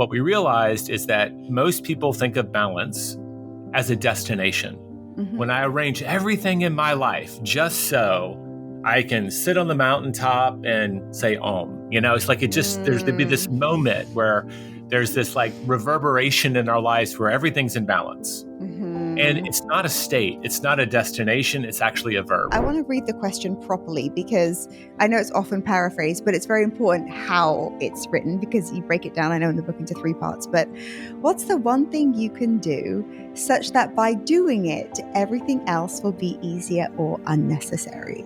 what we realized is that most people think of balance as a destination. When I arrange everything in my life just so I can sit on the mountaintop and say Om. It's like there's to be this moment where there's this like reverberation in our lives where everything's in balance. And it's not a state, it's not a destination, it's actually a verb. I want to read the question properly because I know it's often paraphrased, but it's very important how it's written because you break it down, I know, in the book into 3 parts. But what's the one thing you can do such that by doing it, everything else will be easier or unnecessary?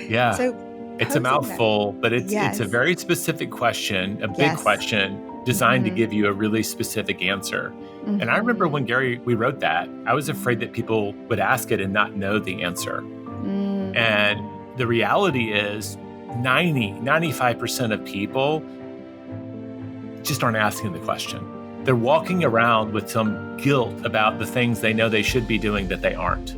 Yeah. So it's a mouthful, but it's a very specific question, a big question designed to give you a really specific answer. And I remember when we wrote that, I was afraid that people would ask it and not know the answer. And the reality is 95% of people just aren't asking the question. They're walking around with some guilt about the things they know they should be doing that they aren't.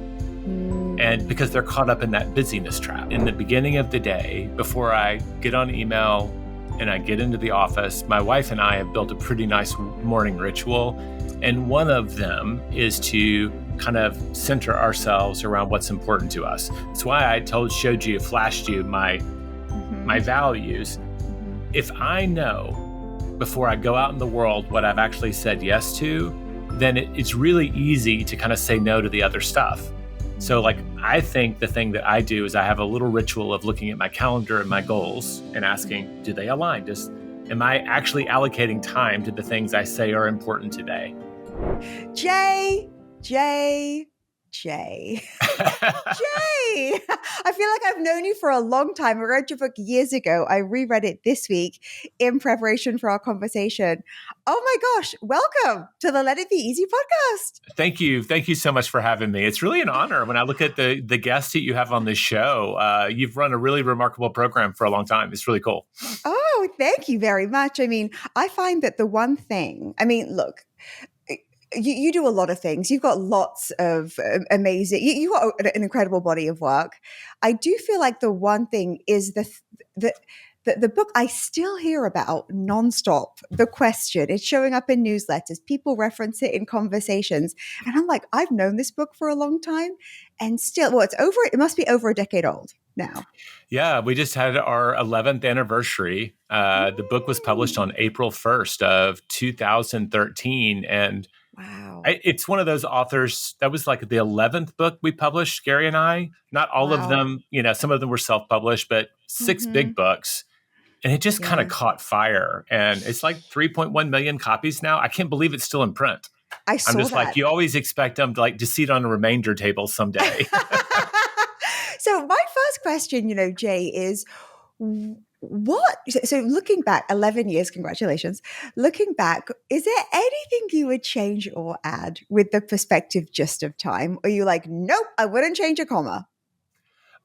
And because they're caught up in that busyness trap. In the beginning of the day, before I get on email and I get into the office, my wife and I have built a pretty nice morning ritual. And one of them is to kind of center ourselves around what's important to us. That's why I flashed you my values. If I know before I go out in the world what I've actually said yes to, then it's really easy to kind of say no to the other stuff. So I think the thing that I do is I have a little ritual of looking at my calendar and my goals and asking, do they align? Am I actually allocating time to the things I say are important today? Jay. Jay, I feel like I've known you for a long time. I read your book years ago. I reread it this week in preparation for our conversation. Oh my gosh, welcome to the Let It Be Easy podcast. Thank you. Thank you so much for having me. It's really an honor. When I look at the guests that you have on this show, you've run a really remarkable program for a long time. It's really cool. Oh, thank you very much. I find that the one thing, look, you do a lot of things. You've got lots of amazing, you've got an incredible body of work. I do feel like the one thing is the book I still hear about nonstop, the question. It's showing up in newsletters. People reference it in conversations. And I'm like, I've known this book for a long time and still, it must be over a decade old now. Yeah, we just had our 11th anniversary. The book was published on April 1st of 2013. And wow. It's one of those authors that was like the 11th book we published, Gary and I. Not all of them, some of them were self-published, but 6 big books. And it just kind of caught fire. And it's like 3.1 million copies now. I can't believe it's still in print. I'm just like, you always expect them to see it on a remainder table someday. So my first question, Jay, is so looking back 11 years, congratulations. Looking back, is there anything you would change or add with the perspective just of time? Or are you like, nope, I wouldn't change a comma?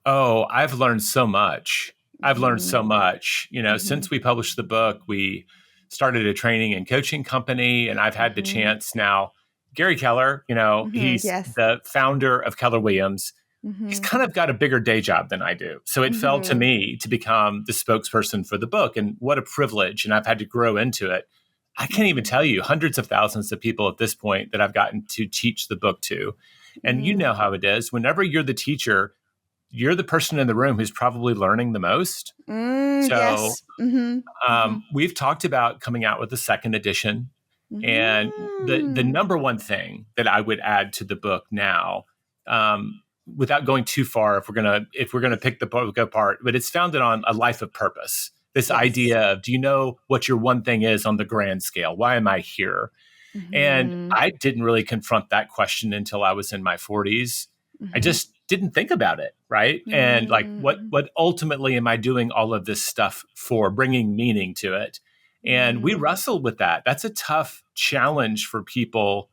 Oh, I've learned so much. Since we published the book, we started a training and coaching company, and I've had the chance now. Gary Keller, he's the founder of Keller Williams. He's kind of got a bigger day job than I do. So it fell to me to become the spokesperson for the book. And what a privilege. And I've had to grow into it. I can't even tell you hundreds of thousands of people at this point that I've gotten to teach the book to. And you know how it is. Whenever you're the teacher, you're the person in the room who's probably learning the most. We've talked about coming out with a second edition. And the number one thing that I would add to the book now, without going too far, if we're gonna pick the book apart, but it's founded on a life of purpose. This idea of, do you know what your one thing is on the grand scale? Why am I here? And I didn't really confront that question until I was in my 40s. I just didn't think about it, right? And what ultimately am I doing all of this stuff for? Bringing meaning to it. And we wrestled with that. That's a tough challenge for people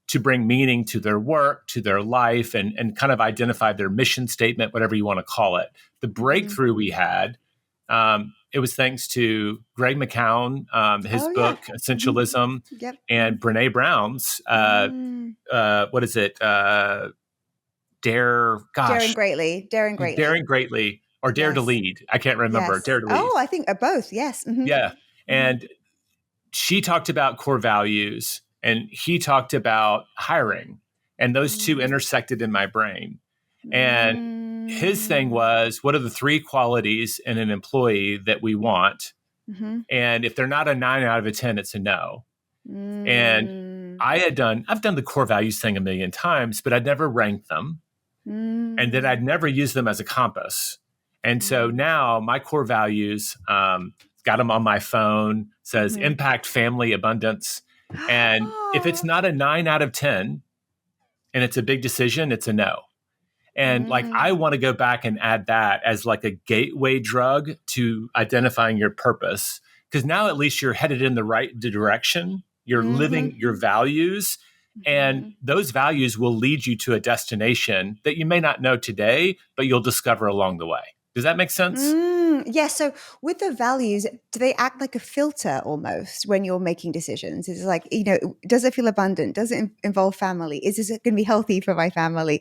to bring meaning to their work, to their life, and kind of identify their mission statement, whatever you want to call it. The breakthrough we had, it was thanks to Greg McKeown, his book, Essentialism, and Brene Brown's, Daring Greatly, or Dare to Lead. I can't remember. Dare to Lead. Oh, I think both. Yes. Yeah. And she talked about core values and he talked about hiring, and those two intersected in my brain. And his thing was, what are the 3 qualities in an employee that we want? And if they're not a 9 out of a 10, it's a no. And I've done the core values thing a million times, but I'd never ranked them. And then I'd never used them as a compass. And so now my core values, got them on my phone, says impact, family, abundance. And if it's not a 9 out of 10 and it's a big decision, it's a no. And like, I want to go back and add that as like a gateway drug to identifying your purpose. Because now at least you're headed in the right direction. You're living your values. And those values will lead you to a destination that you may not know today, but you'll discover along the way. Does that make sense? Yeah. So with the values, do they act like a filter almost when you're making decisions? It's like, does it feel abundant? Does it involve family? Is this going to be healthy for my family?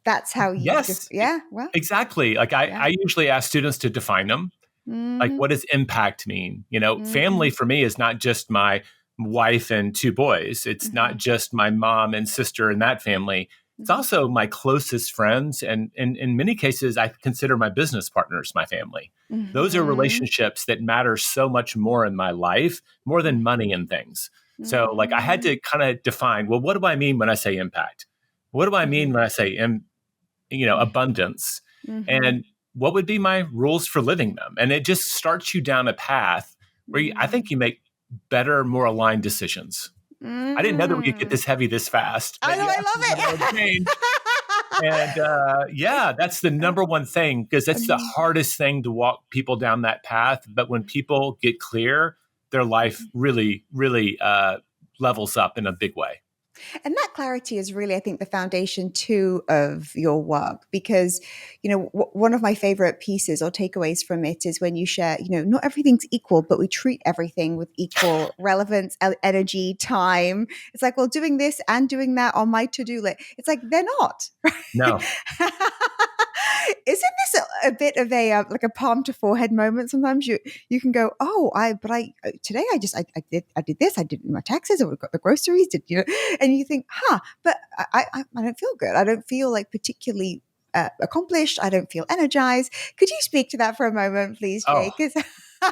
That's how you... Yes. Well, exactly. Like I usually ask students to define them. Like, what does impact mean? Family for me is not just my wife and 2 boys. It's not just my mom and sister and that family. It's also my closest friends. And in many cases, I consider my business partners my family. Those are relationships that matter so much more in my life, more than money and things. So like I had to kind of define, well, what do I mean when I say impact? What do I mean when I say, abundance? And what would be my rules for living them? And it just starts you down a path where I think you make better, more aligned decisions. I didn't know that we could get this heavy this fast. I know, I love it. And that's the number one thing, because that's the hardest thing to walk people down that path. But when people get clear, their life really, really levels up in a big way. And that clarity is really, I think, the foundation too of your work, because, one of my favorite pieces or takeaways from it is when you share, not everything's equal, but we treat everything with equal relevance, energy, time. It's like, well, doing this and doing that on my to-do list. It's like, they're not. No. Isn't this a bit of a like a palm to forehead moment? Sometimes you can go, today I did this, I did my taxes, I got the groceries, and you think, but I don't feel good. I don't feel like particularly accomplished. I don't feel energized. Could you speak to that for a moment, please, Jay?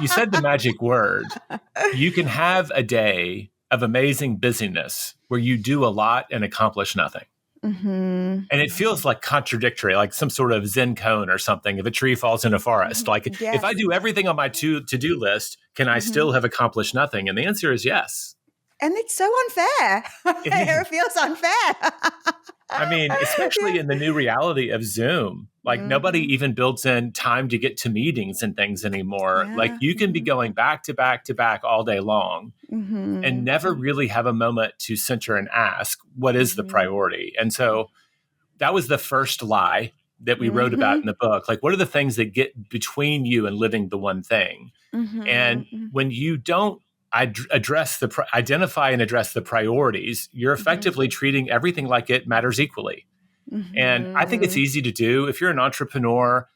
You said the magic word. You can have a day of amazing busyness where you do a lot and accomplish nothing. And it feels like contradictory, like some sort of Zen cone or something. If a tree falls in a forest, like if I do everything on my to-do list, can I still have accomplished nothing? And the answer is yes. And it's so unfair. It feels unfair. I mean, especially in the new reality of Zoom, like nobody even builds in time to get to meetings and things anymore. Like you can be going back to back to back all day long and never really have a moment to center and ask, what is the priority? And so that was the first lie that we wrote about in the book. Like, what are the things that get between you and living the one thing? And when you don't identify and address the priorities, you're effectively treating everything like it matters equally. And I think it's easy to do if you're an entrepreneur,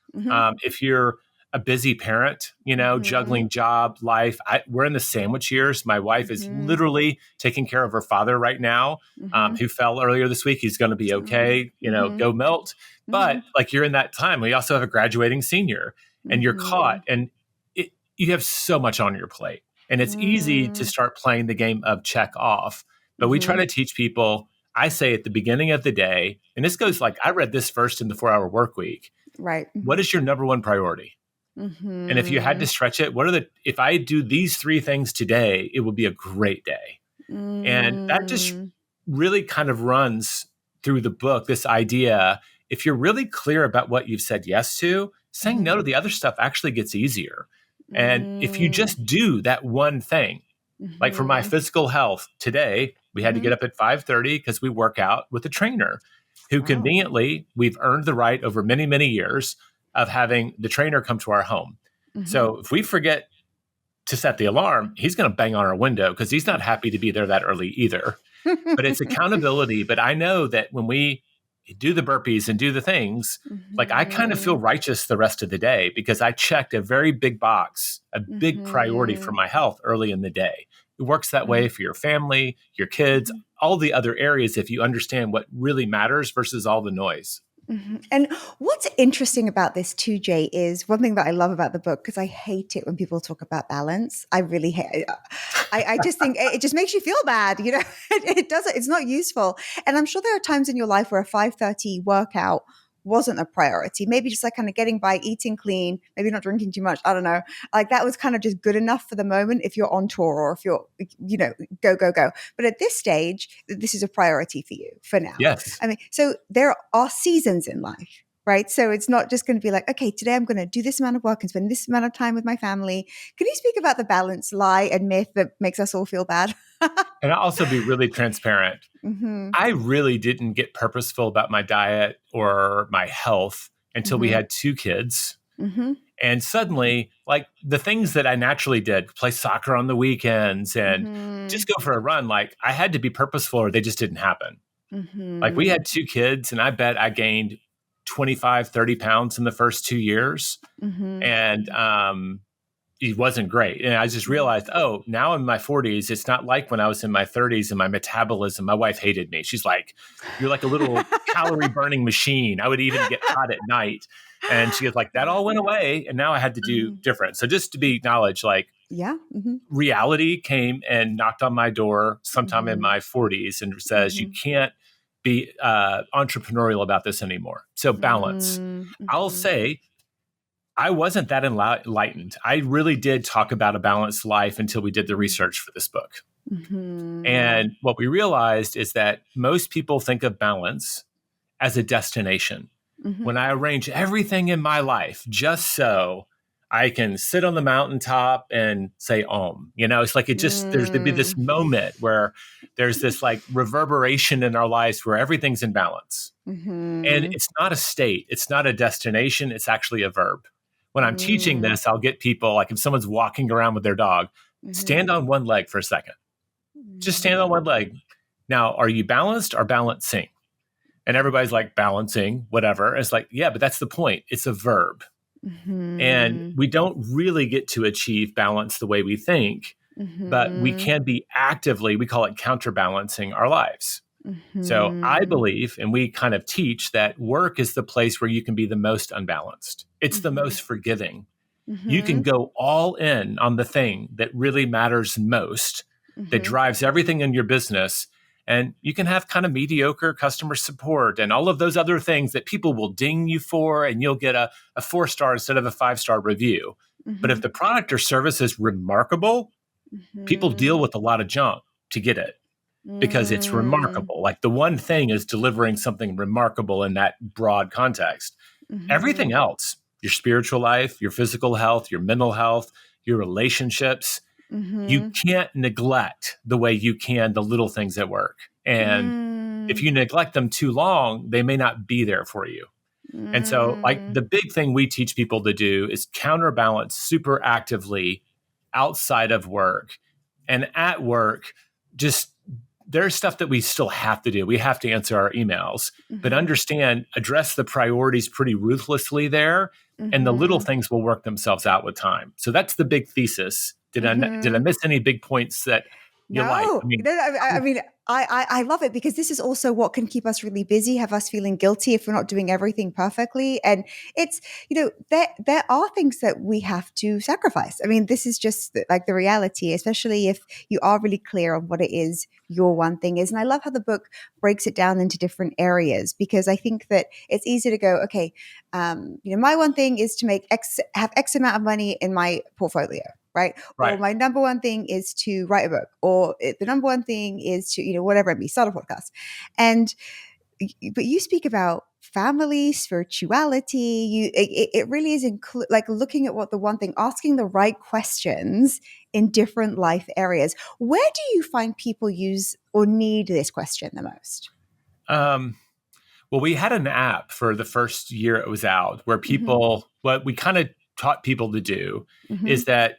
if you're a busy parent, juggling job, life. We're in the sandwich years. My wife is literally taking care of her father right now, who fell earlier this week. He's going to be okay, go melt. But like you're in that time. We also have a graduating senior and you're caught and you have so much on your plate. And it's easy to start playing the game of check off. But we try to teach people, I say at the beginning of the day, and this goes like, I read this first in the 4-Hour Workweek. Right. What is your number one priority? And if you had to stretch it, if I do these 3 things today, it would be a great day. And that just really kind of runs through the book, this idea, if you're really clear about what you've said yes to, saying no to the other stuff actually gets easier. And if you just do that one thing, like for my physical health today, we had to get up at 5:30 because we work out with a trainer who conveniently, we've earned the right over many, many years of having the trainer come to our home. So if we forget to set the alarm, he's going to bang on our window because he's not happy to be there that early either. But it's accountability. But I know that when we do the burpees and do the things, like I kind of feel Mm-hmm. righteous the rest of the day because I checked a very big box, a big priority for Mm-hmm. my health early in the day. It works that Mm-hmm. way for your family, your kids, all the other areas if you understand what really matters versus all the noise. Mm-hmm. And what's interesting about this too, Jay, is one thing that I love about the book, because I hate it when people talk about balance. I really hate it. I just think it just makes you feel bad, you know. It doesn't, it's not useful. And I'm sure there are times in your life where a 5:30 workout wasn't a priority. Maybe just like kind of getting by, eating clean, maybe not drinking too much. I don't know. Like that was kind of just good enough for the moment if you're on tour or if you're, you know, go, go, go. But at this stage, this is a priority for you for now. Yes. I mean, so there are seasons in life, right? So it's not just going to be like, okay, today I'm going to do this amount of work and spend this amount of time with my family. Can you speak about the balance, lie, and myth that makes us all feel bad? And I'll also be really transparent. Mm-hmm. I really didn't get purposeful about my diet or my health until we had 2 kids. Mm-hmm. And suddenly, like the things that I naturally did, play soccer on the weekends and Mm-hmm. just go for a run, like I had to be purposeful or they just didn't happen. Like we Mm-hmm. had 2 kids and I bet I gained 25, 30 pounds in the first 2 years. Mm-hmm. And it wasn't great. And I just realized, oh, now in my 40s, it's not like when I was in my 30s and my metabolism, my wife hated me. She's like, you're like a little calorie burning machine. I would even get hot at night. And she was like, that all went away. And now I had to do different. So just to be acknowledged, like Yeah. Mm-hmm. reality came and knocked on my door sometime in my 40s and says, you can't be entrepreneurial about this anymore. So balance. Mm-hmm. I'll say, I wasn't that enlightened. I really did talk about a balanced life until we did the research for this book. Mm-hmm. And what we realized is that most people think of balance as a destination. Mm-hmm. When I arrange everything in my life just so I can sit on the mountaintop and say Om, you know, it's like it just, there's to be this moment where there's this like reverberation in our lives where everything's in balance. Mm-hmm. And it's not a state, it's not a destination, it's actually a verb. When I'm teaching this, I'll get people, like if someone's walking around with their dog, stand on one leg for a second. Just stand on one leg. Now, are you balanced or balancing? And everybody's like, balancing, whatever. It's like, yeah, but that's the point. It's a verb. Mm-hmm. And we don't really get to achieve balance the way we think, but we can be actively, we call it counterbalancing our lives. So I believe, and we kind of teach that work is the place where you can be the most unbalanced. It's the most forgiving. You can go all in on the thing that really matters most, that drives everything in your business. And you can have kind of mediocre customer support and all of those other things that people will ding you for, and you'll get a 4-star instead of a 5-star review. But if the product or service is remarkable, people deal with a lot of junk to get it. Because it's remarkable. Like the one thing is delivering something remarkable in that broad context. Everything else, your spiritual life, your physical health, your mental health, your relationships, you can't neglect the way you can the little things at work. And if you neglect them too long, they may not be there for you. And so like the big thing we teach people to do is counterbalance super actively outside of work. And at work, just there's stuff that we still have to do. We have to answer our emails, but understand, address the priorities pretty ruthlessly there, and the little things will work themselves out with time. So that's the big thesis. Did I miss any big points that you like? I mean, I love it because this is also what can keep us really busy, have us feeling guilty if we're not doing everything perfectly. And it's, you know, there are things that we have to sacrifice. I mean, this is just like the reality, especially if you are really clear on what it is your one thing is. And I love how the book breaks it down into different areas, because I think that it's easy to go, okay, you know, my one thing is to have X amount of money in my portfolio. Right. Or my number one thing is to write a book, or the number one thing is to, you know, whatever it be, start a podcast. But you speak about family, spirituality. It really is like looking at what the one thing, asking the right questions in different life areas. Where do you find people use or need this question the most? Well, we had an app for the first year it was out where people, what we kind of taught people to do is that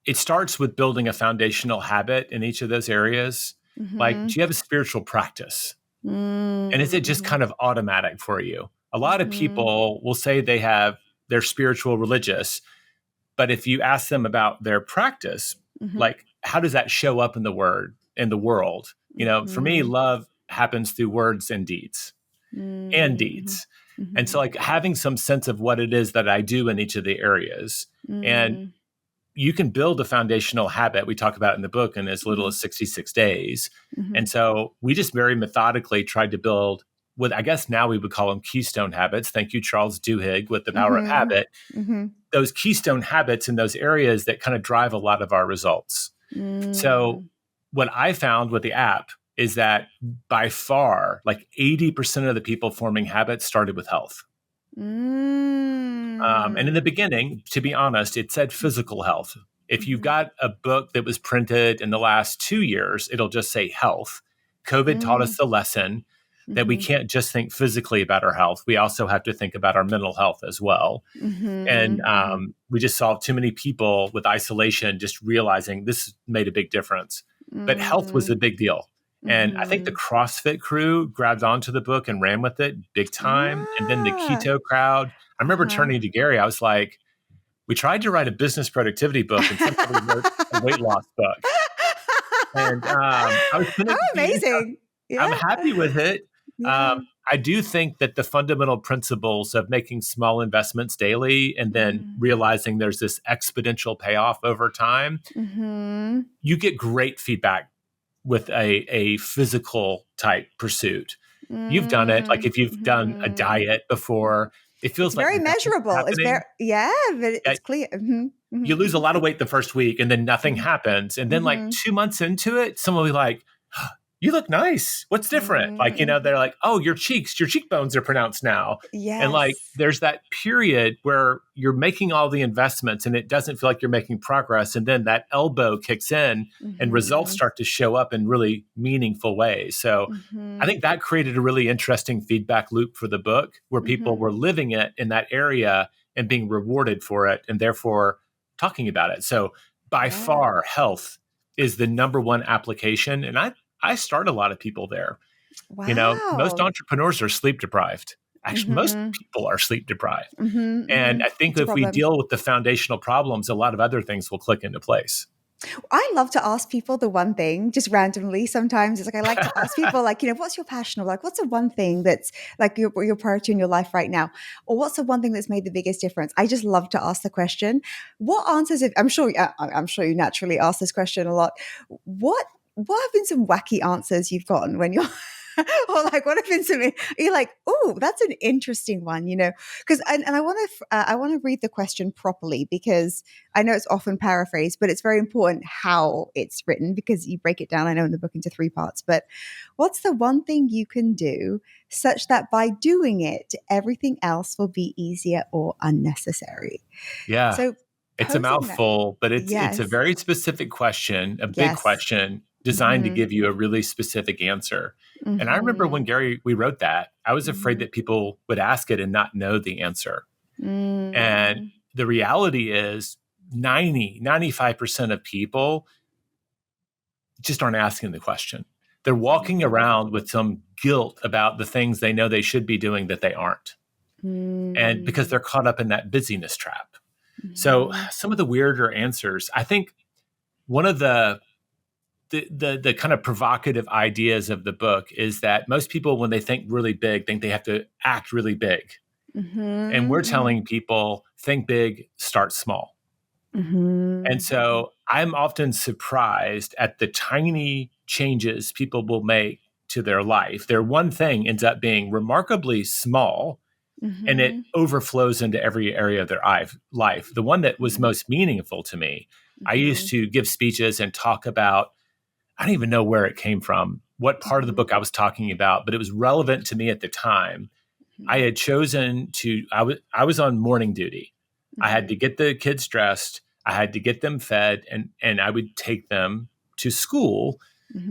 it starts with building a foundational habit in each of those areas. Like, do you have a spiritual practice? And is it just kind of automatic for you? A lot of people will say they're spiritual religious, but if you ask them about their practice, like how does that show up in the world? For me, love happens through words and deeds. And deeds. And so like having some sense of what it is that I do in each of the areas. And you can build a foundational habit. We talk about it in the book in as little as 66 days. And so we just very methodically tried to build what I guess now we would call them keystone habits. Thank you, Charles Duhigg, with The Power of Habit. Those keystone habits in those areas that kind of drive a lot of our results. So what I found with the app is that by far, like 80% of the people forming habits started with health. And in the beginning, to be honest, it said physical health. If you've got a book that was printed in the last 2 years, it'll just say health. COVID taught us the lesson that we can't just think physically about our health. We also have to think about our mental health as well. And we just saw too many people with isolation just realizing this made a big difference. But health was a big deal. And I think the CrossFit crew grabbed onto the book and ran with it big time. And then the keto crowd. I remember turning to Gary. I was like, we tried to write a business productivity book and somebody wrote a weight loss book. And I was How amazing. I'm happy with it. I do think that the fundamental principles of making small investments daily and then realizing there's this exponential payoff over time, you get great feedback with a physical type pursuit. You've done it. Like if you've done a diet before, it feels like very measurable. It's very, but it's clear. You lose a lot of weight the first week and then nothing happens. And then like 2 months into it, someone will be like, you look nice. What's different? Like, they're like, oh, your cheekbones are pronounced now. Yes. And like, there's that period where you're making all the investments and it doesn't feel like you're making progress. And then that elbow kicks in and results start to show up in really meaningful ways. So I think that created a really interesting feedback loop for the book where people were living it in that area and being rewarded for it and therefore talking about it. So by far, health is the number one application. And I start a lot of people there. Wow. Most entrepreneurs are sleep deprived. Actually, most people are sleep deprived. And I think if we deal with the foundational problems, a lot of other things will click into place. I love to ask people the one thing just randomly. Sometimes it's like, I like to ask people like, what's your passion? Or like, what's the one thing that's like your priority in your life right now? Or what's the one thing that's made the biggest difference? I just love to ask the question. What answers, I'm sure you naturally ask this question a lot. What have been some wacky answers you've gotten when you're, or like, what have been some, you're like, oh, that's an interesting one, because, and I want to read the question properly because I know it's often paraphrased, but it's very important how it's written because you break it down, I know in the book, into 3 parts, but what's the one thing you can do such that by doing it, everything else will be easier or unnecessary? Yeah. So it's a mouthful, but it's a very specific question, a big question designed to give you a really specific answer. And I remember when we wrote that, I was afraid that people would ask it and not know the answer. And the reality is 95% of people just aren't asking the question. They're walking around with some guilt about the things they know they should be doing that they aren't. And because they're caught up in that busyness trap. So some of the weirder answers, I think one of the kind of provocative ideas of the book is that most people, when they think really big, think they have to act really big. And we're telling people, think big, start small. And so I'm often surprised at the tiny changes people will make to their life. Their one thing ends up being remarkably small, and it overflows into every area of their life. The one that was most meaningful to me, I used to give speeches and talk about, I don't even know where it came from, what part of the book I was talking about, but it was relevant to me at the time. I had chosen I was on morning duty. I had to get the kids dressed. I had to get them fed, and I would take them to school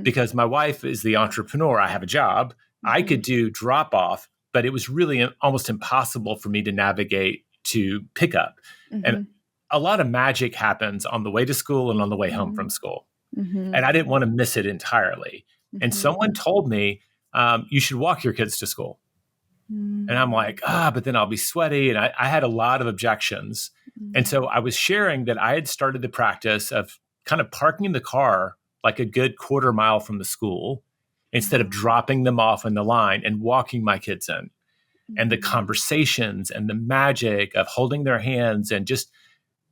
because my wife is the entrepreneur. I have a job. I could do drop off, but it was really almost impossible for me to navigate to pick up. And a lot of magic happens on the way to school and on the way home from school. And I didn't want to miss it entirely. And someone told me, you should walk your kids to school. And I'm like, but then I'll be sweaty. And I had a lot of objections. And so I was sharing that I had started the practice of kind of parking the car like a good quarter mile from the school instead of dropping them off in the line and walking my kids in. And the conversations and the magic of holding their hands and just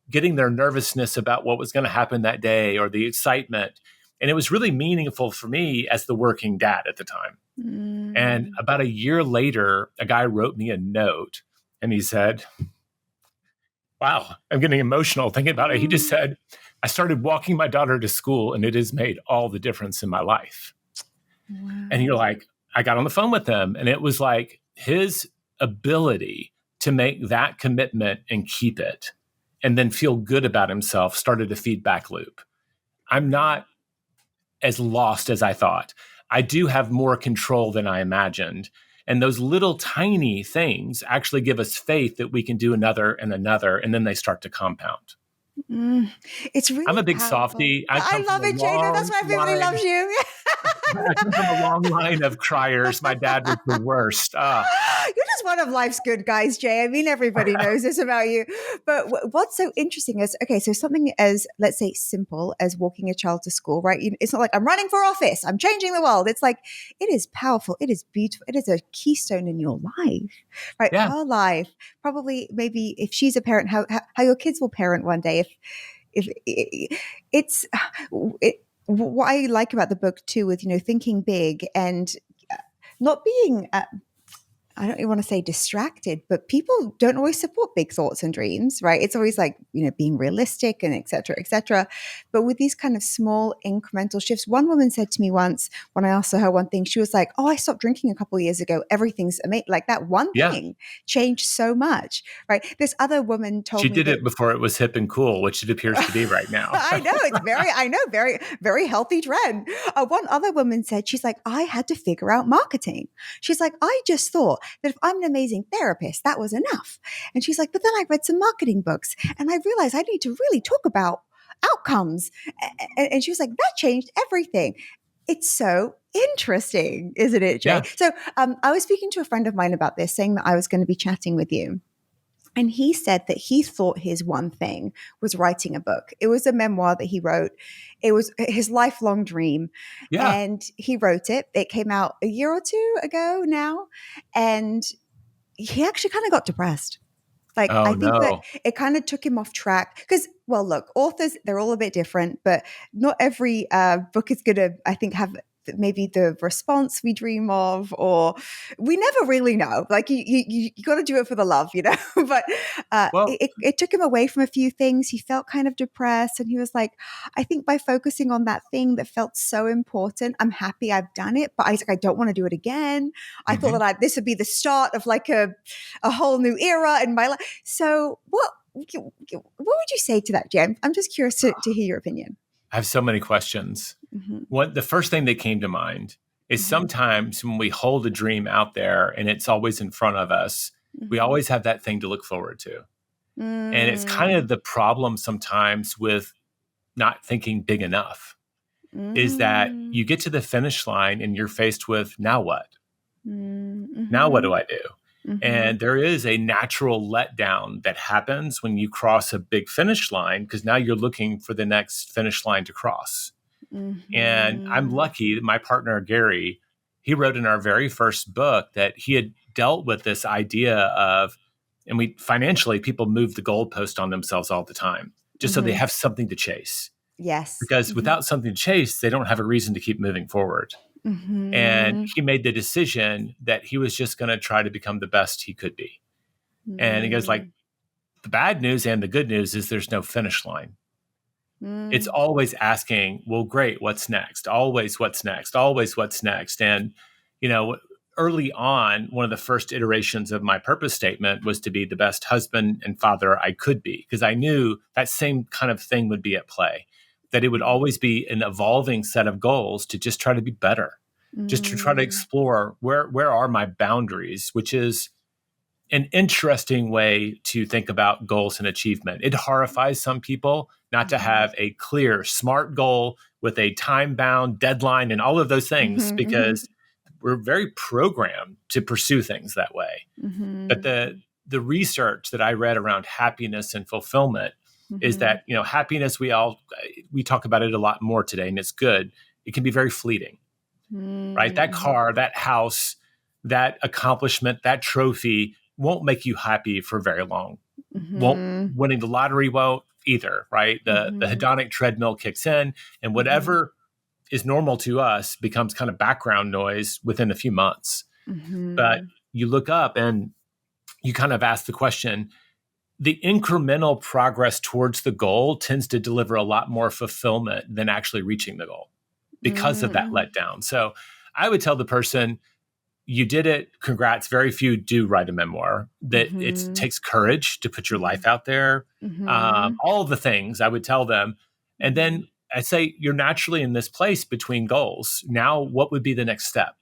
getting their nervousness about what was going to happen that day or the excitement. And it was really meaningful for me as the working dad at the time. And about a year later, a guy wrote me a note and he said, wow, I'm getting emotional thinking about it. He just said, I started walking my daughter to school and it has made all the difference in my life. Wow. And you're like, I got on the phone with him and it was like his ability to make that commitment and keep it and then feel good about himself started a feedback loop. I'm not as lost as I thought. I do have more control than I imagined. And those little tiny things actually give us faith that we can do another, and then they start to compound. It's really I'm a big powerful. softie. I love it, Jada. That's why everybody loves you. I come from a long line of criers. My dad was the worst. You're just one of life's good guys, Jay. I mean, everybody knows this about you. But what's so interesting is, okay, so something as, let's say, simple as walking a child to school, right? It's not like I'm running for office, I'm changing the world. It's like, it is powerful. It is beautiful. It is a keystone in your life, right? Yeah. Her life, probably maybe if she's a parent, how your kids will parent one day. If it's what I like about the book too, with, thinking big and not being, I don't even want to say distracted, but people don't always support big thoughts and dreams, right? It's always like, being realistic and et cetera, et cetera. But with these kind of small incremental shifts, one woman said to me once when I asked her one thing, she was like, oh, I stopped drinking a couple of years ago. Everything's amazing. Like that one thing changed so much, right? This other woman told me she did it before it was hip and cool, which it appears to be right now. I know. It's very, very healthy trend. One other woman said, she's like, I had to figure out marketing. She's like, I just thought that if I'm an amazing therapist, that was enough. And she's like, but then I read some marketing books and I realized I need to really talk about outcomes. And she was like, that changed everything. It's so interesting, isn't it, Jay? Yeah. So I was speaking to a friend of mine about this, saying that I was going to be chatting with you. And he said that he thought his one thing was writing a book. It was a memoir that he wrote. It was his lifelong dream. Yeah. And he wrote it. It came out a year or two ago now. And he actually kind of got depressed. Like, I think that it kind of took him off track because, well, look, authors, they're all a bit different, but not every book is going to, I think, have maybe the response we dream of, or we never really know. Like you got to do it for the love, but it took him away from a few things. He felt kind of depressed and he was like, I think by focusing on that thing that felt so important, I'm happy I've done it, but I don't want to do it again. I thought that this would be the start of like a whole new era in my life. So what would you say to that, Jim? I'm just curious to hear your opinion. I have so many questions. The first thing that came to mind is sometimes when we hold a dream out there and it's always in front of us, we always have that thing to look forward to. And it's kind of the problem sometimes with not thinking big enough is that you get to the finish line and you're faced with, now what? Now what do I do? And there is a natural letdown that happens when you cross a big finish line because now you're looking for the next finish line to cross. And I'm lucky that my partner, Gary, he wrote in our very first book that he had dealt with this idea of, and financially, people move the goalpost on themselves all the time, just so they have something to chase. Yes. Because without something to chase, they don't have a reason to keep moving forward. And he made the decision that he was just going to try to become the best he could be. And he goes like, the bad news and the good news is there's no finish line. It's always asking, well, great, what's next? Always what's next? Always what's next? And, early on, one of the first iterations of my purpose statement was to be the best husband and father I could be, because I knew that same kind of thing would be at play, that it would always be an evolving set of goals to just try to be better, just to try to explore where are my boundaries, which is an interesting way to think about goals and achievement. It horrifies some people not to have a clear, smart goal with a time-bound deadline and all of those things, because we're very programmed to pursue things that way. But the research that I read around happiness and fulfillment is that, happiness, we talk about it a lot more today, and it's good. It can be very fleeting, right? That car, that house, that accomplishment, that trophy won't make you happy for very long. Winning the lottery won't either, right? The hedonic treadmill kicks in, and whatever is normal to us becomes kind of background noise within a few months. But you look up and you kind of ask the question, the incremental progress towards the goal tends to deliver a lot more fulfillment than actually reaching the goal because of that letdown. So I would tell the person, you did it. Congrats. Very few do write a memoir. That it takes courage to put your life out there. All of the things I would tell them. And then I'd say, you're naturally in this place between goals. Now, what would be the next step?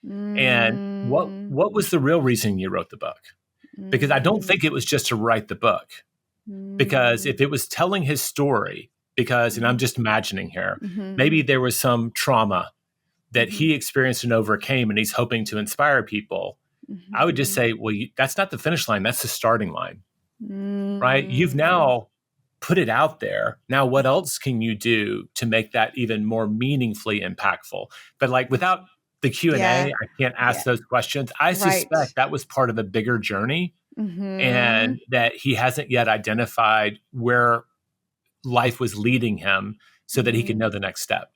And what was the real reason you wrote the book? Because I don't think it was just to write the book. Because if it was telling his story, and I'm just imagining here, maybe there was some trauma that he experienced and overcame, and he's hoping to inspire people. I would just say, well, that's not the finish line. That's the starting line, right? You've now put it out there. Now, what else can you do to make that even more meaningfully impactful? But like without the Q&A, I can't ask those questions. I suspect that was part of a bigger journey, and that he hasn't yet identified where life was leading him so that he could know the next step.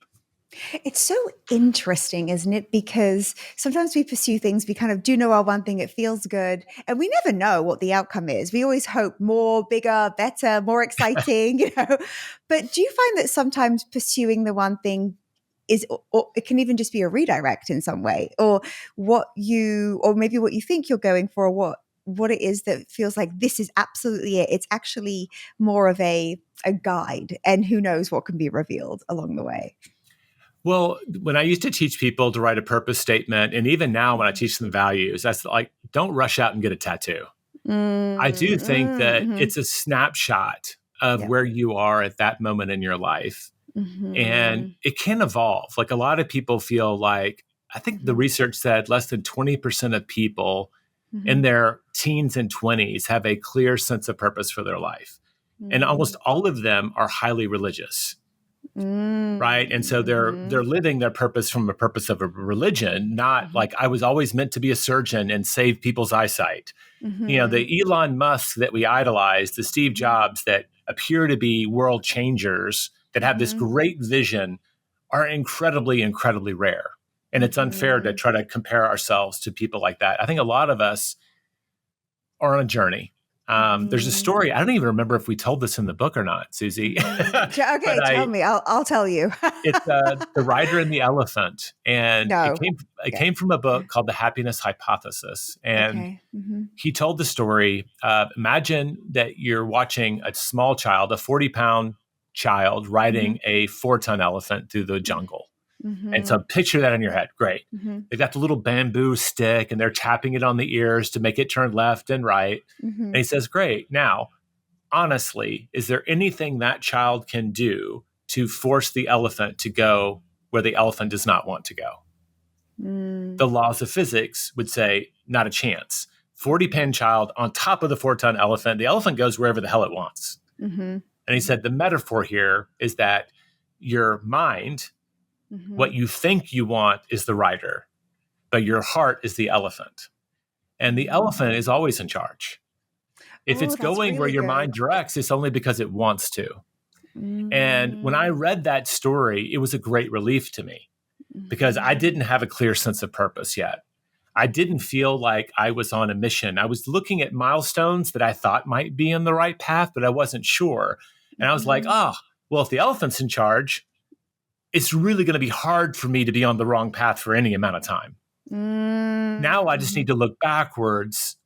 It's so interesting, isn't it? Because sometimes we pursue things, we kind of do know our one thing, it feels good, and we never know what the outcome is. We always hope more, bigger, better, more exciting, But do you find that sometimes pursuing the one thing or it can even just be a redirect in some way, or maybe what you think you're going for, or what it is that feels like this is absolutely it. It's actually more of a guide, and who knows what can be revealed along the way. Well, when I used to teach people to write a purpose statement, and even now when I teach them values, that's like, don't rush out and get a tattoo. I do think that it's a snapshot of where you are at that moment in your life. And it can evolve. Like, a lot of people feel like, I think the research said less than 20% of people in their teens and 20s have a clear sense of purpose for their life. And almost all of them are highly religious. Right. And so they're living their purpose from a purpose of a religion, not like, I was always meant to be a surgeon and save people's eyesight. The Elon Musk that we idolize, the Steve Jobs that appear to be world changers, that have this great vision, are incredibly, incredibly rare. And it's unfair to try to compare ourselves to people like that. I think a lot of us are on a journey. There's a story. I don't even remember if we told this in the book or not, Susie. Okay, tell me. I'll tell you. It's The Rider and the Elephant. And it came from a book called The Happiness Hypothesis. And he told the story. Imagine that you're watching a small child, a 40-pound child, riding a 4-ton elephant through the jungle. And so picture that in your head. Great. They've got the little bamboo stick and they're tapping it on the ears to make it turn left and right. And he says, great. Now, honestly, is there anything that child can do to force the elephant to go where the elephant does not want to go? The laws of physics would say, not a chance. 40-pound child on top of the 4-ton elephant, the elephant goes wherever the hell it wants. And he said, the metaphor here is that your mind, what you think you want, is the rider, but your heart is the elephant. And the elephant is always in charge. If it's going really where your mind directs, it's only because it wants to. And when I read that story, it was a great relief to me because I didn't have a clear sense of purpose yet. I didn't feel like I was on a mission. I was looking at milestones that I thought might be in the right path, but I wasn't sure. And I was like, well, if the elephant's in charge, it's really going to be hard for me to be on the wrong path for any amount of time. Now I just need to look backwards,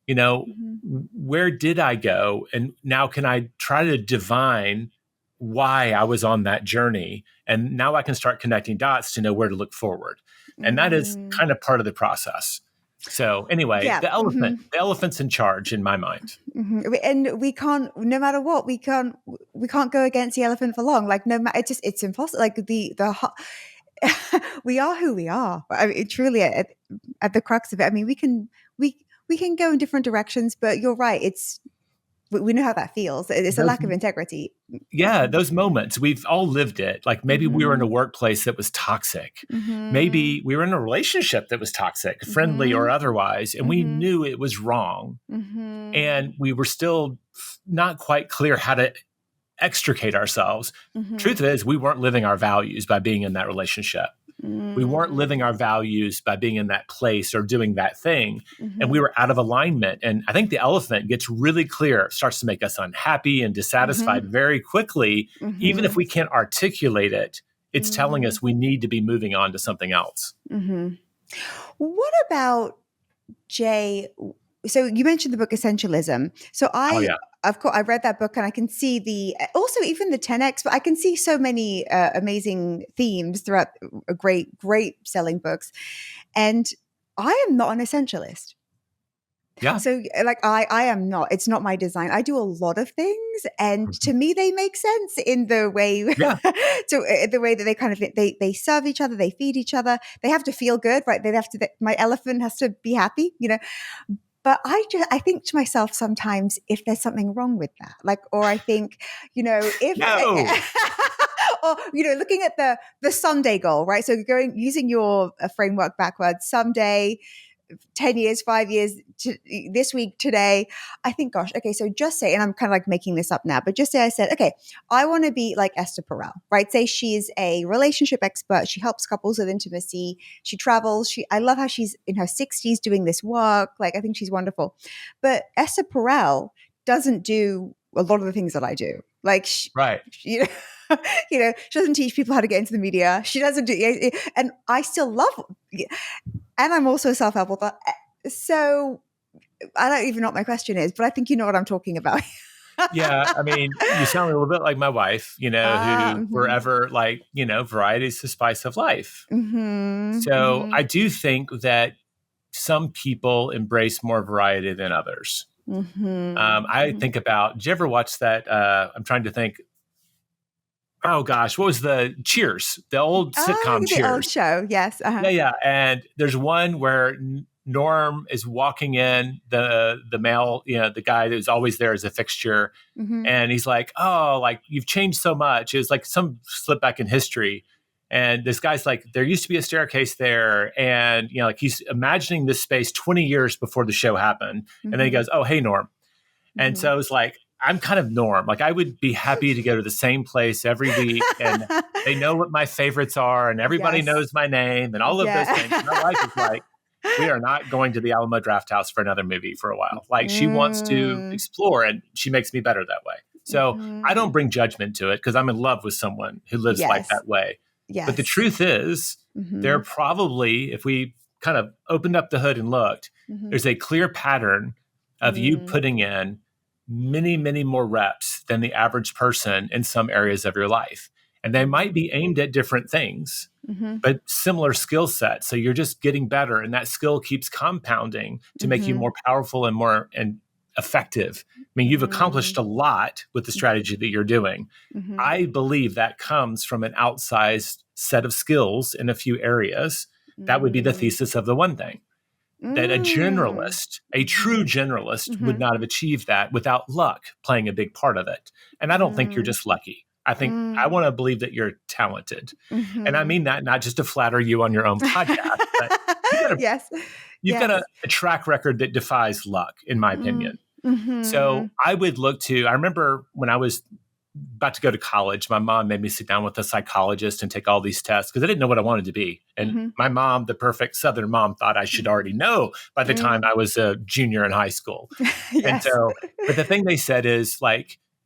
where did I go? And now can I try to divine why I was on that journey? And now I can start connecting dots to know where to look forward. And that is kind of part of the process. So anyway, the elephant's in charge in my mind. And we can't, no matter what, we can't go against the elephant for long. Like, no matter, it's impossible. Like We are who we are. I mean, truly at the crux of it. I mean, we can go in different directions, but you're right. We know how that feels. It's a lack of integrity. Yeah, those moments, we've all lived it. Like maybe we were in a workplace that was toxic. Maybe we were in a relationship that was toxic, friendly or otherwise, and we knew it was wrong. And we were still not quite clear how to extricate ourselves. Truth is, we weren't living our values by being in that relationship. We weren't living our values by being in that place or doing that thing. And we were out of alignment. And I think the elephant gets really clear, starts to make us unhappy and dissatisfied very quickly. Even if we can't articulate it, it's telling us we need to be moving on to something else. What about, Jay? So you mentioned the book Essentialism. So of course, I read that book and I can see also even the 10X, but I can see so many amazing themes throughout great selling books. And I am not an essentialist. Yeah. So like I am not, it's not my design. I do a lot of things and to me, they make sense in the way, the way that they kind of, they serve each other, they feed each other. They have to feel good, right? My elephant has to be happy, But I think to myself sometimes if there's something wrong with that, or I think, or, looking at the someday goal, right? So using your framework backwards, someday, 10 years, 5 years, this week, today, I think, gosh, okay, so just say, and I'm kind of like making this up now, but just say I said, okay, I want to be like Esther Perel, right? Say she's a relationship expert. She helps couples with intimacy. She travels. I love how she's in her 60s doing this work. I think she's wonderful. But Esther Perel doesn't do a lot of the things that I do. Right. She doesn't teach people how to get into the media. She doesn't do, and I still love, and I'm also a self-help author. So I don't even know what my question is, but I think you know what I'm talking about. Yeah. I mean, you sound a little bit like my wife, who forever variety is the spice of life. So I do think that some people embrace more variety than others. I think about, did you ever watch that? I'm trying to think. Oh gosh, what was the Cheers? The old sitcom Cheers. The old show, yes. Yeah. And there's one where Norm is walking in, the male, the guy who's always there as a fixture. And he's like, oh, you've changed so much. It was like some slip back in history. And this guy's like, there used to be a staircase there. And, he's imagining this space 20 years before the show happened. And then he goes, oh, hey, Norm. And so it's like, I'm kind of Norm. I would be happy to go to the same place every week, and they know what my favorites are, and everybody knows my name, and all of those things. My wife is like, we are not going to the Alamo Drafthouse for another movie for a while. She wants to explore, and she makes me better that way. So I don't bring judgment to it because I'm in love with someone who lives life that way. Yes. But the truth is, there are probably, if we kind of opened up the hood and looked, there's a clear pattern of you putting in many, many more reps than the average person in some areas of your life. And they might be aimed at different things, but similar skill sets. So you're just getting better, and that skill keeps compounding to make you more powerful and more effective. I mean, you've accomplished a lot with the strategy that you're doing. I believe that comes from an outsized set of skills in a few areas. That would be the thesis of the one thing. That a generalist, a true generalist, would not have achieved that without luck playing a big part of it. And I don't think you're just lucky. I think I want to believe that you're talented. And I mean that not just to flatter you on your own podcast, but you've got a track record that defies luck, in my opinion. So I would look to, I remember when I was about to go to college, my mom made me sit down with a psychologist and take all these tests because I didn't know what I wanted to be. And my mom, the perfect Southern mom, thought I should already know by the time I was a junior in high school. And so, but the thing they said is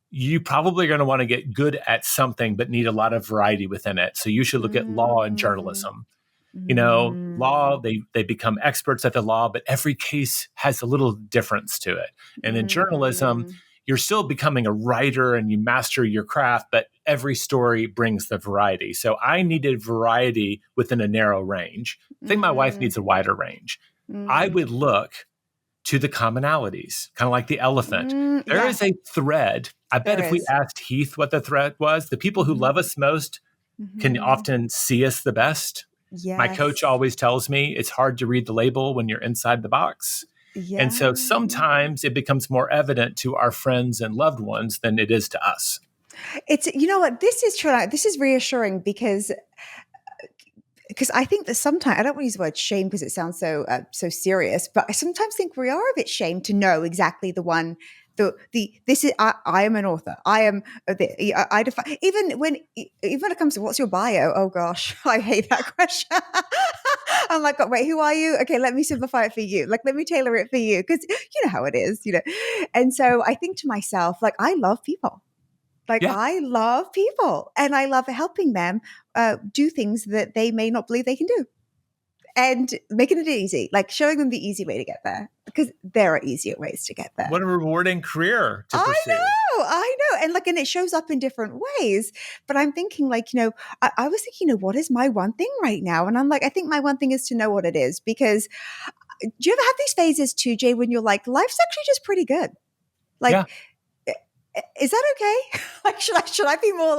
you probably are going to want to get good at something, but need a lot of variety within it. So you should look at law and journalism. Law, they become experts at the law, but every case has a little difference to it. And in journalism, you're still becoming a writer and you master your craft, but every story brings the variety. So I needed variety within a narrow range. I think my wife needs a wider range. I would look to the commonalities, kind of like the elephant. There is a thread. I bet if we asked Heath what the thread was, the people who love us most can often see us the best. My coach Yes. always tells me it's hard to read the label when you're inside the box. And Yeah. so sometimes it becomes more evident to our friends and loved ones than it is to us. It's, you know what, this is true. This is reassuring because I think that sometimes I don't want to use the word shame because it sounds so serious, but I sometimes think we are a bit shamed to know exactly the one. This is I am an author. I am I define even when it comes to what's your bio. Oh gosh, I hate that question. I'm like, wait, who are you? Okay, let me simplify it for you. Like, let me tailor it for you because you know how it is, you know. And so I think to myself, like, I love people. Like, Yeah. I love people and I love helping them do things that they may not believe they can do and making it easy, like showing them the easy way to get there because there are easier ways to get there. What a rewarding career to I pursue. know. And like, and it shows up in different ways, but I'm thinking like, you know, I was thinking, you know, what is my one thing right now? And I'm like, I think my one thing is to know what it is because do you ever have these phases too, Jay, when you're like, life's actually just pretty good? Like, yeah. Is that okay? Like, should I be more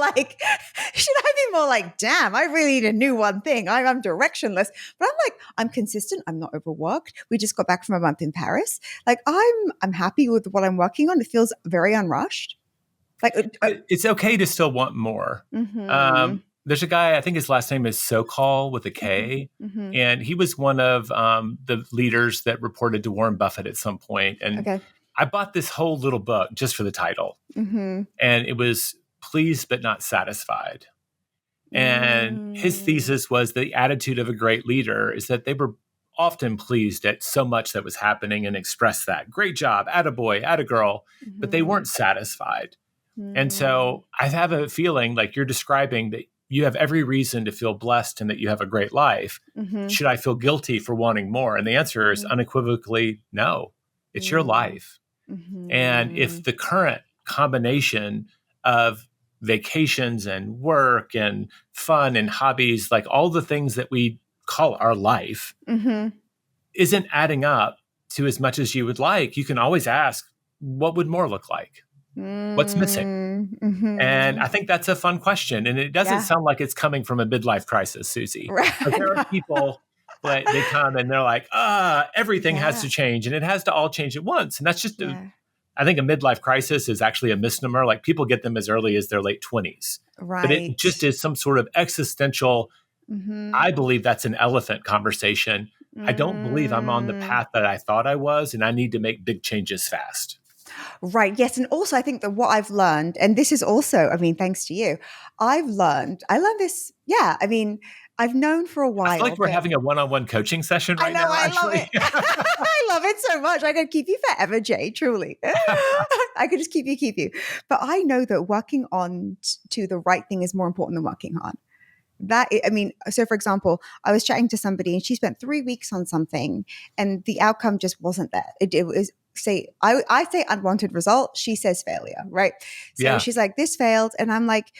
like, damn, I really need a new one thing. I'm directionless, but I'm like, I'm consistent. I'm not overworked. We just got back from a month in Paris. Like, I'm happy with what I'm working on. It feels very unrushed. Like, it's okay to still want more. There's a guy, I think his last name is Sokol with a K, and he was one of the leaders that reported to Warren Buffett at some point. And I bought this whole little book just for the title. And it was Pleased But Not Satisfied. And his thesis was the attitude of a great leader is that they were often pleased at so much that was happening and expressed that. Great job, attaboy, attagirl, but they weren't satisfied. And so I have a feeling like you're describing that you have every reason to feel blessed and that you have a great life. Should I feel guilty for wanting more? And the answer is unequivocally no. It's your life. And if the current combination of vacations and work and fun and hobbies, like all the things that we call our life, isn't adding up to as much as you would like, you can always ask, what would more look like? What's missing? And I think that's a fun question. And it doesn't sound like it's coming from a midlife crisis, Susie. Right. But there are people that they come and they're like, everything has to change and it has to all change at once. And that's just, I think a midlife crisis is actually a misnomer. Like people get them as early as their late 20s. Right. But it just is some sort of existential, I believe that's an elephant conversation. I don't believe I'm on the path that I thought I was, and I need to make big changes fast. Right. Yes. And also I think that what I've learned, and this is also, I mean, thanks to you, I learned this. Yeah. I mean, I've known for a while. I feel like we're having a one-on-one coaching session right now. I love it. I love it so much. I could keep you forever, Jay, truly. I could just keep you. But I know that working on to the right thing is more important than working hard. So for example, I was chatting to somebody and she spent 3 weeks on something and the outcome just wasn't there. It was, I say unwanted result. She says failure, right? So she's like, this failed. And I'm like,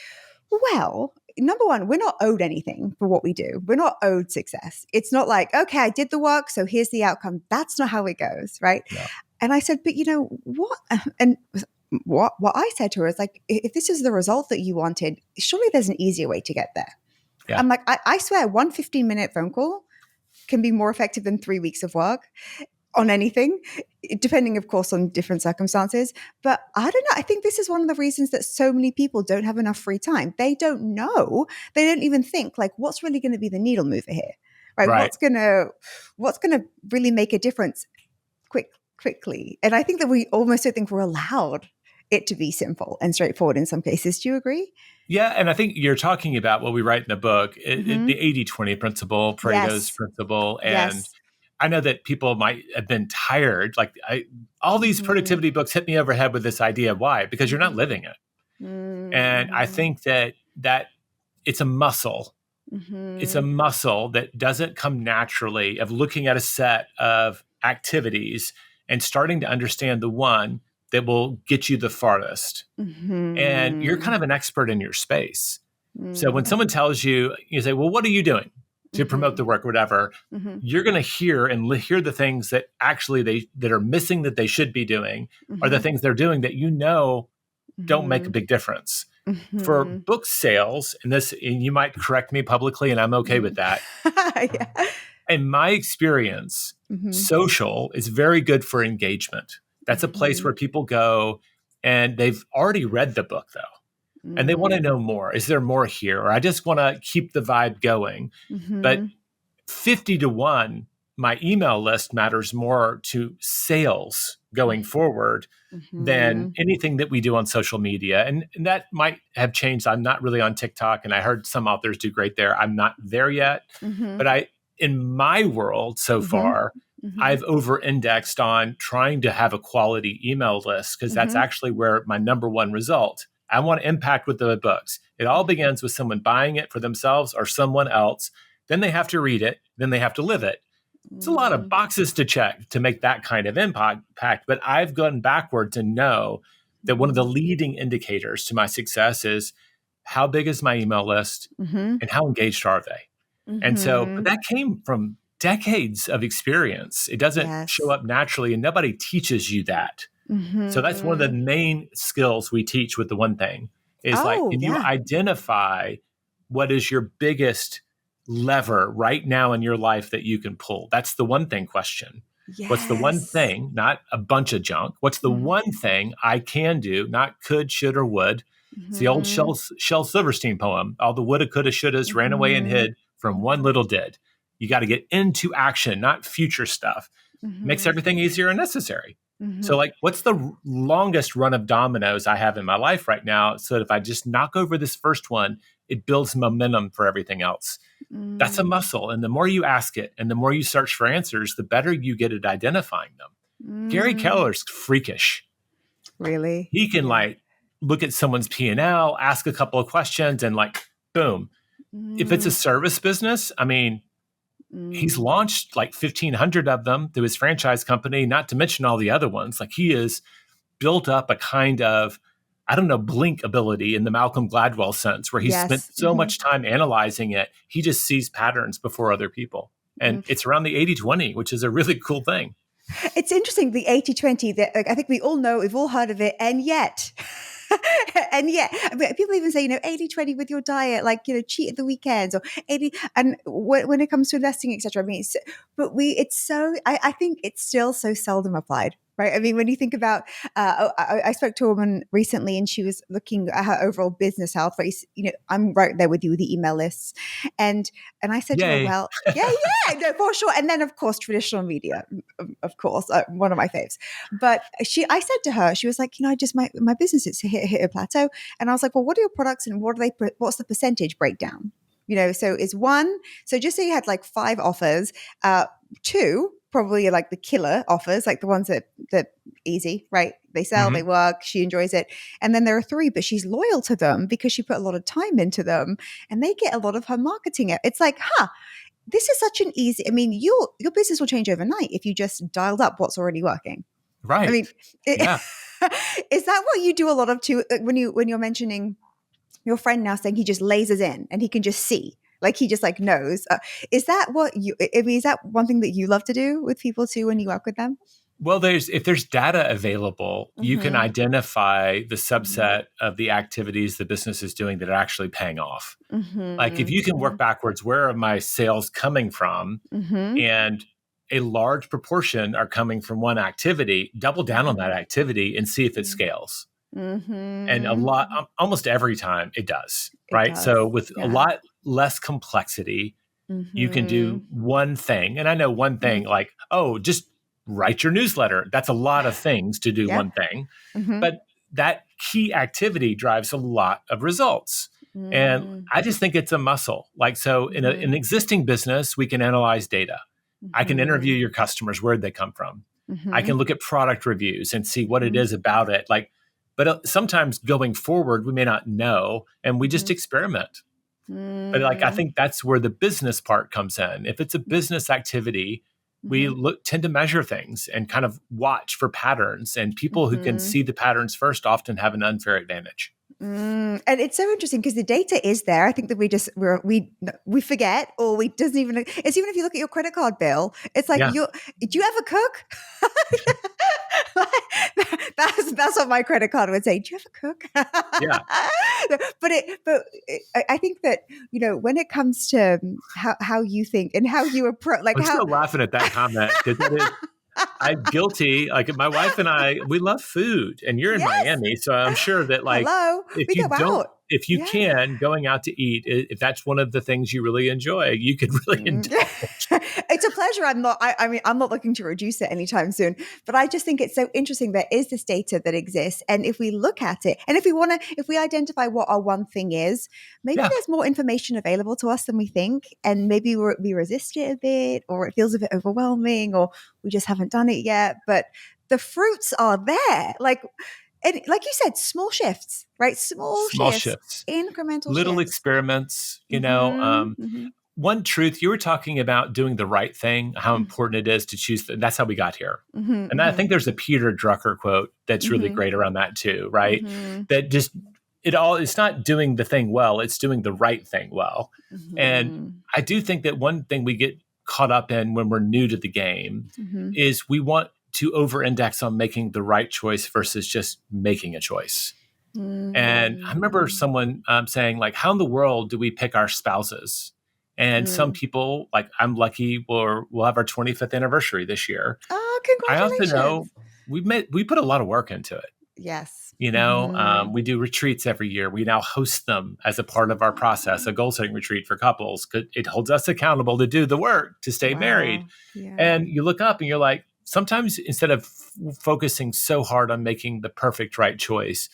well, number one, we're not owed anything for what we do. We're not owed success. It's not like, okay, I did the work, so here's the outcome. That's not how it goes, right? Yeah. And I said, but you know what? And what I said to her is like, if this is the result that you wanted, surely there's an easier way to get there. Yeah. I'm like, I swear, one 15-minute phone call can be more effective than 3 weeks of work on anything, depending, of course, on different circumstances. But I don't know. I think this is one of the reasons that so many people don't have enough free time. They don't know. They don't even think like, what's really going to be the needle mover here, right? What's gonna really make a difference quickly? And I think that we almost don't think we're allowed it to be simple and straightforward in some cases. Do you agree? Yeah. And I think you're talking about what we write in the book, the 80-20 principle, Pareto's principle. And I know that people might have been tired. Like all these productivity books hit me over the head with this idea. Why? Because you're not living it. And I think that it's a muscle. It's a muscle that doesn't come naturally of looking at a set of activities and starting to understand the one that will get you the farthest. And you're kind of an expert in your space. So when someone tells you, you say, well, what are you doing to promote the work or whatever? You're going to hear the things that actually that are missing that they should be doing, or the things they're doing that don't make a big difference. For book sales, and you might correct me publicly, and I'm okay with that. Yeah. In my experience, social is very good for engagement. That's a place where people go and they've already read the book, though, and they want to know more. Is there more here? Or I just want to keep the vibe going. But 50 to 1, my email list matters more to sales going forward than anything that we do on social media. And that might have changed. I'm not really on TikTok, and I heard some authors do great there. I'm not there yet. But in my world so far, I've over-indexed on trying to have a quality email list because that's actually where my number one result. I want to impact with the books. It all begins with someone buying it for themselves or someone else. Then they have to read it. Then they have to live it. It's a lot of boxes to check to make that kind of impact. But I've gone backwards and know that one of the leading indicators to my success is how big is my email list and how engaged are they? And so but that came from decades of experience. It doesn't show up naturally, and nobody teaches you that. So that's one of the main skills we teach with the one thing is can you identify what is your biggest lever right now in your life that you can pull? That's the one thing question. What's the one thing, not a bunch of junk? What's the one thing I can do, not could, should, or would? It's the old Shel Silverstein poem. All the woulda, coulda, shouldas ran away and hid from one little did. You got to get into action, not future stuff. Makes everything easier and necessary. So what's the longest run of dominoes I have in my life right now? So that if I just knock over this first one, it builds momentum for everything else. That's a muscle. And the more you ask it and the more you search for answers, the better you get at identifying them. Gary Keller's freakish. Really? He can look at someone's P&L, ask a couple of questions and boom. If it's a service business, I mean, he's launched 1,500 of them through his franchise company, not to mention all the other ones. He has built up a kind of, blink ability in the Malcolm Gladwell sense, where he spent so much time analyzing it. He just sees patterns before other people. And it's around the 80-20, which is a really cool thing. It's interesting, the 80-20, that I think we all know, we've all heard of it, and yet... people even say, 80-20 with your diet, cheat at the weekends, or 80. And when it comes to investing, etc. I mean, I think it's still so seldom applied, right? I mean, when you think about, I spoke to a woman recently and she was looking at her overall business health. I'm right there with you with the email lists. And I said to her, well, no, for sure. And then of course, traditional media, of course, one of my faves. But I said to her, she was like, my business is hit a plateau. And I was like, well, what are your products and what's the percentage breakdown? So is one, so just say you had 5 offers, 2 probably the killer offers, the ones that easy, right? They sell, they work, she enjoys it. And then there are 3, but she's loyal to them because she put a lot of time into them and they get a lot of her marketing. It's this is such an easy, I mean, your business will change overnight if you just dialed up what's already working. Right. I mean, is that what you do a lot of too, when you're mentioning your friend now saying he just lasers in and he can just see? He just knows. Is that is that one thing that you love to do with people too when you work with them? Well, if there's data available, you can identify the subset of the activities the business is doing that are actually paying off. If you can work backwards, where are my sales coming from? And a large proportion are coming from one activity, double down on that activity and see if it scales. And almost every time it does, right? So with a lot less complexity, you can do one thing. And I know one thing just write your newsletter. That's a lot of things to do one thing. But that key activity drives a lot of results. And I just think it's a muscle. In an existing business, we can analyze data. I can interview your customers. Where'd they come from? I can look at product reviews and see what it is about it. But sometimes going forward, we may not know, and we just experiment. But I think that's where the business part comes in. If it's a business activity, we tend to measure things and kind of watch for patterns. And people who can see the patterns first often have an unfair advantage. And it's so interesting because the data is there. I think that we forget, or we doesn't even. It's even if you look at your credit card bill, it's like do you ever cook? That's what my credit card would say. Do you ever cook? Yeah. I think that when it comes to how you think and how you approach, I'm still laughing at that comment because I'm guilty. Like my wife and I, we love food, and you're in Miami, so I'm sure that if you can, going out to eat, if that's one of the things you really enjoy, you could really indulge. It's a pleasure. I'm not looking to reduce it anytime soon, but I just think it's so interesting. There is this data that exists. And if we look at it, and if we identify what our one thing is, maybe there's more information available to us than we think. And maybe we resist it a bit, or it feels a bit overwhelming, or we just haven't done it yet. But the fruits are there. And like you said, small shifts, right? Small shifts, incremental little shifts. experiments, One truth, you were talking about doing the right thing, how important it is to choose. That's how we got here. And I think there's a Peter Drucker quote that's really great around that too, right? That just, it's not doing the thing well, it's doing the right thing well. And I do think that one thing we get caught up in when we're new to the game is we want to over-index on making the right choice versus just making a choice. And I remember someone saying, like, how in the world do we pick our spouses? And some people, like I'm lucky, we'll have our 25th anniversary this year. Oh, congratulations. I also know we put a lot of work into it. Yes. We do retreats every year. We now host them as a part of our process, a goal-setting retreat for couples. It holds us accountable to do the work, to stay married. Yeah. And you look up and you're like, sometimes instead of focusing so hard on making the perfect right choice,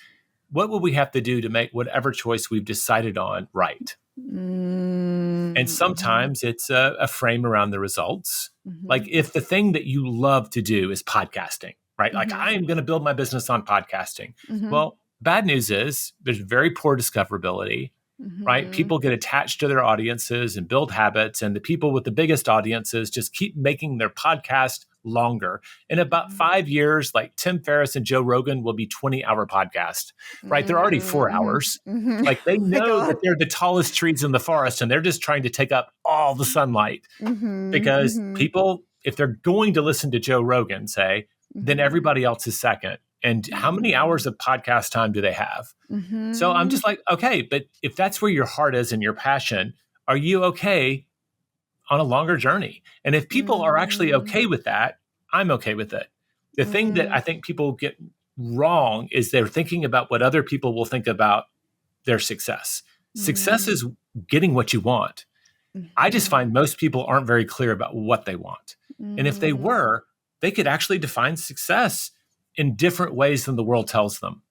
what will we have to do to make whatever choice we've decided on right? And sometimes it's a frame around the results. Like if the thing that you love to do is podcasting, right? Like I am going to build my business on podcasting. Well, bad news is there's very poor discoverability, right? People get attached to their audiences and build habits. And the people with the biggest audiences just keep making their podcast longer. In about 5 years, like Tim Ferriss and Joe Rogan will be 20-hour podcast, right? They're already 4 hours. Like they know that they're the tallest trees in the forest and they're just trying to take up all the sunlight because people, if they're going to listen to Joe Rogan, say, then everybody else is second. And how many hours of podcast time do they have? So I'm just like, okay, but if that's where your heart is and your passion, are you okay on a longer journey? And if people are actually okay with that, I'm okay with it. The thing that I think people get wrong is they're thinking about what other people will think about their success. Success is getting what you want. I just find most people aren't very clear about what they want. And if they were, they could actually define success in different ways than the world tells them.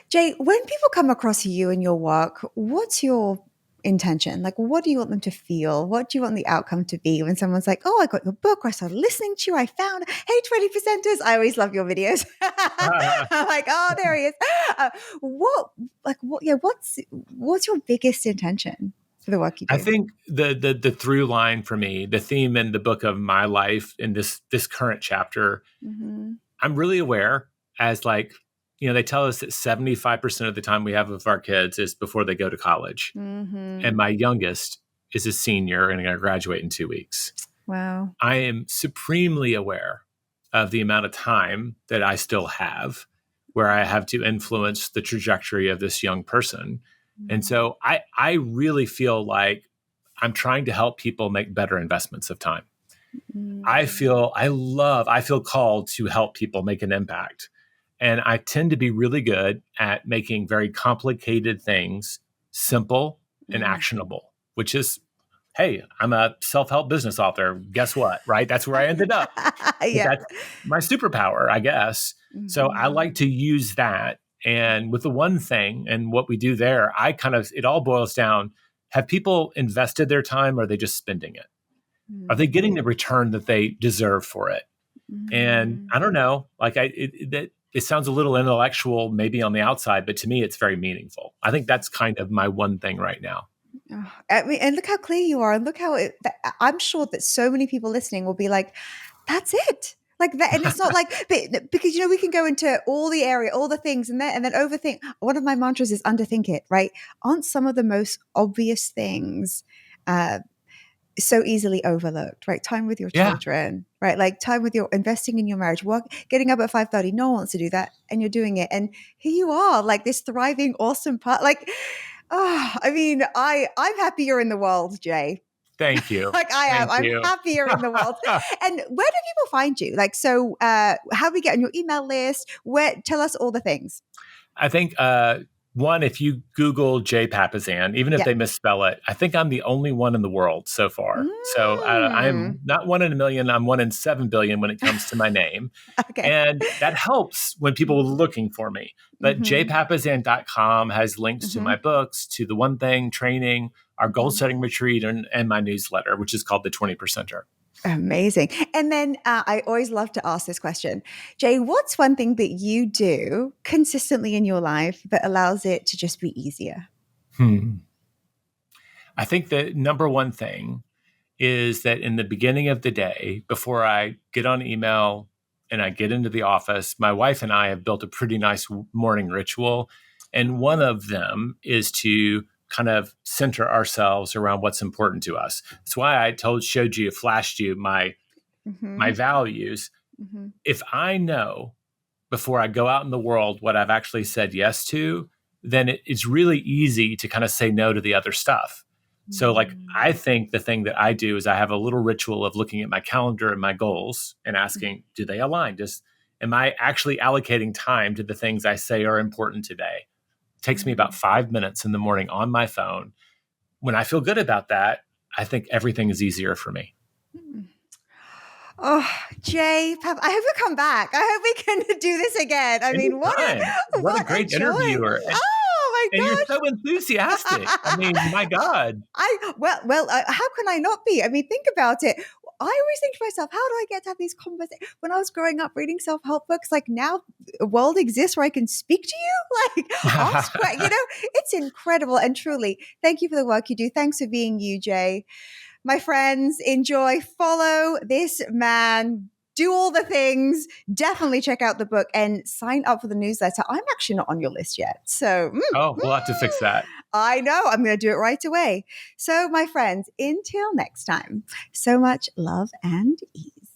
Jay, when people come across you and your work, what's your intention? Like, what do you want them to feel? What do you want the outcome to be when someone's like, oh, I got your book, or I started listening to you, I found, hey, 20%ers. I always love your videos. I'm like, oh, there he is. What's your biggest intention for the work you do? I think the through line for me, the theme in the book of my life in this current chapter, I'm really aware as they tell us that 75% of the time we have with our kids is before they go to college. And my youngest is a senior and going to graduate in 2 weeks. Wow. I am supremely aware of the amount of time that I still have where I have to influence the trajectory of this young person. And so I really feel like I'm trying to help people make better investments of time. I feel called to help people make an impact. And I tend to be really good at making very complicated things simple and actionable, which is, hey, I'm a self-help business author. Guess what, right? That's where I ended up. That's my superpower, I guess. So I like to use that. And with the one thing and what we do there, it all boils down, have people invested their time or are they just spending it? Are they getting the return that they deserve for it? And I don't know, it sounds a little intellectual maybe on the outside, but to me, it's very meaningful. I think that's kind of my one thing right now. And look how clear you are. And look how I'm sure that so many people listening will be like, that's it. Like that, and it's not like because we can go into all the things, and then overthink. One of my mantras is underthink it. Right? Aren't some of the most obvious things so easily overlooked? Right? Time with your Yeah. children. Right? Like time with your investing in your marriage. Getting up at 5:30. No one wants to do that, and you're doing it. And here you are, like this thriving, awesome part. Like, I mean, I'm happier in the world, Jay. Thank you. Like I am. Thank I'm you. happier in the world. And where do people find you? Like, so how do we get on your email list? Tell us all the things. I think one, if you Google Jay Papasan, even if they misspell it, I think I'm the only one in the world so far. So I'm not 1 in a million. I'm 1 in 7 billion when it comes to my name. Okay. And that helps when people are looking for me. But jpapasan.com has links to my books, to the One Thing training, our goal setting retreat, and my newsletter, which is called the 20%er. Amazing. And then I always love to ask this question. Jay, what's one thing that you do consistently in your life that allows it to just be easier? I think the number one thing is that in the beginning of the day, before I get on email and I get into the office, my wife and I have built a pretty nice morning ritual. And one of them is to kind of center ourselves around what's important to us. That's why I flashed you my values. If I know before I go out in the world what I've actually said yes to, then it's really easy to kind of say no to the other stuff. So like, I think the thing that I do is I have a little ritual of looking at my calendar and my goals and asking, do they align? Am I actually allocating time to the things I say are important today? It takes me about 5 minutes in the morning on my phone. When I feel good about that, I think everything is easier for me. Oh, Jay, I hope you come back. I hope we can do this again. I mean, what a great interviewer. Oh my gosh. And you're so enthusiastic. I mean, my God. How can I not be? I mean, think about it. I always think to myself, how do I get to have these conversations? When I was growing up reading self-help books, like now a world exists where I can speak to you. Like, ask, it's incredible. And truly, thank you for the work you do. Thanks for being you, Jay. My friends, enjoy, follow this man, do all the things. Definitely check out the book and sign up for the newsletter. I'm actually not on your list yet. So, we'll have to fix that. I know. I'm going to do it right away. So, my friends, until next time, so much love and ease.